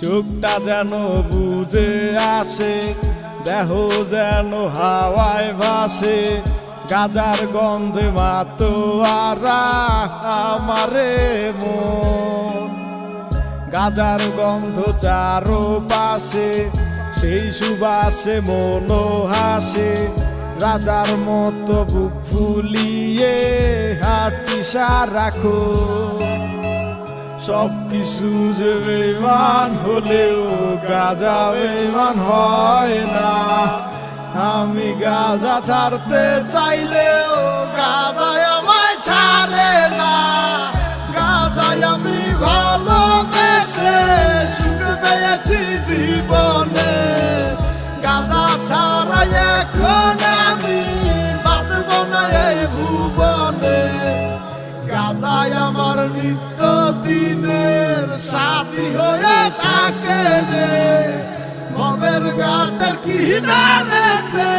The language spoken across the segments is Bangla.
চোখটা যেন বুঝে আসে, দেহ যেন হাওয়ায় ভাসে, গাজার গন্ধে মাতোয়ারা আমারে মন। গাজার গন্ধ চারপাশে, সেই সুবাসে মন হাসে, রাজার মতো বুক ফুলিয়ে হাঁটি রাখো। সব কিছু যে বেঈমান হলেও গাজা বেঈমান হয় না। আমি গাজা ছাড়তে চাইলেও গাজায় আমায় ছাড়ে না। গাজায় আমি ভালোবেসে সুখ পেয়েছি জীবনে। গাজা ছাড়া এখন আমি বাঁচব না এই ভুবনে। গাজায় আমার নিত্য দিনের সাথী হয়ে থাকে রে। ভবের ঘাটের কিনারেতে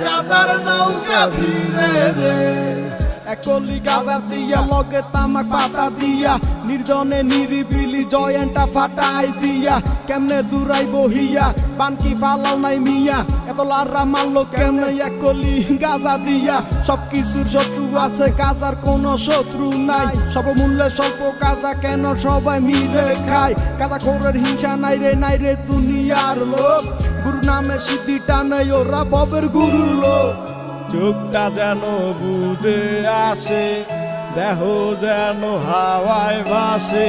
গাজার নৌকা ভিড়ে রে। একলি গাজা দিয়া লগে তামাক পাতা দিয়া, নির্জনে নিরিবিলি জয়েন্টটা ফাটাই দিয়া। কেমনে জুড়াই বহিয়া বানকি ফালাও নাই মিয়া, এত লাররা মারলো কেমনে একলি গাজা দিয়া। সব কিছুর শত্রু আছে, গাজার কোনো শত্রু নাই। স্বল্প মূল্যে স্বল্প গাজা কেন সবাই মিলে খায়। গাজা খোরের হিংসা নাই রে দুনিয়ার লোক। গুরু নামে সিদ্ধি টানে ওরা ববের গুরু লোক। চোখটা যেন বুঝে আসে, দেহ যেন হাওয়ায় ভাসে,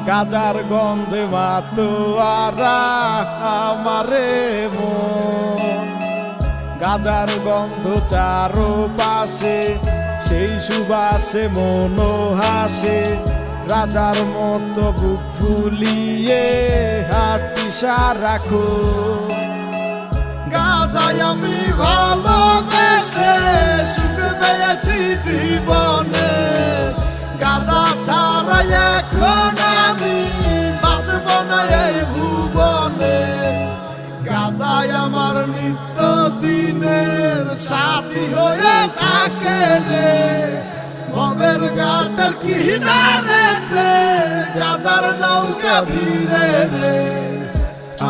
গাজার গন্ধে মাতোয়ারা আমারে মন। গাজার গন্ধ চারপাশে, সেই সুবাসে মন হাসে, রাজার মতো বুক ফুলিয়ে হাঁটি রাখো। গাজায় আমি ভালোবেসে সুখ পেয়েছি জীবনে। গাজা ছাড়া এখন আমি বাঁচব না এই ভুবনে। গাজায় আমার নিত্য দিনের সাথী হয়ে থাকে রে। ভবের ঘাটের কিনারেতে গাজার নৌকা ভিড়ে রে।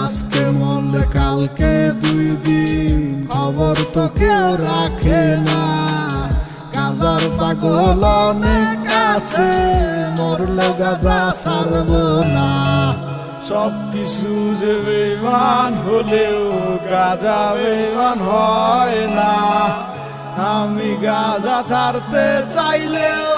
আজকে মরলে কালকে 2 দিন, খবর তো কেউ রাখে না। গাজার পাগল অনেক আছে, মরলে গাজা ছাড়ব না। সব কিছু যে বেঈমান হলেও গাজা বেঈমান হয় না। আমি গাজা ছাড়তে চাইলেও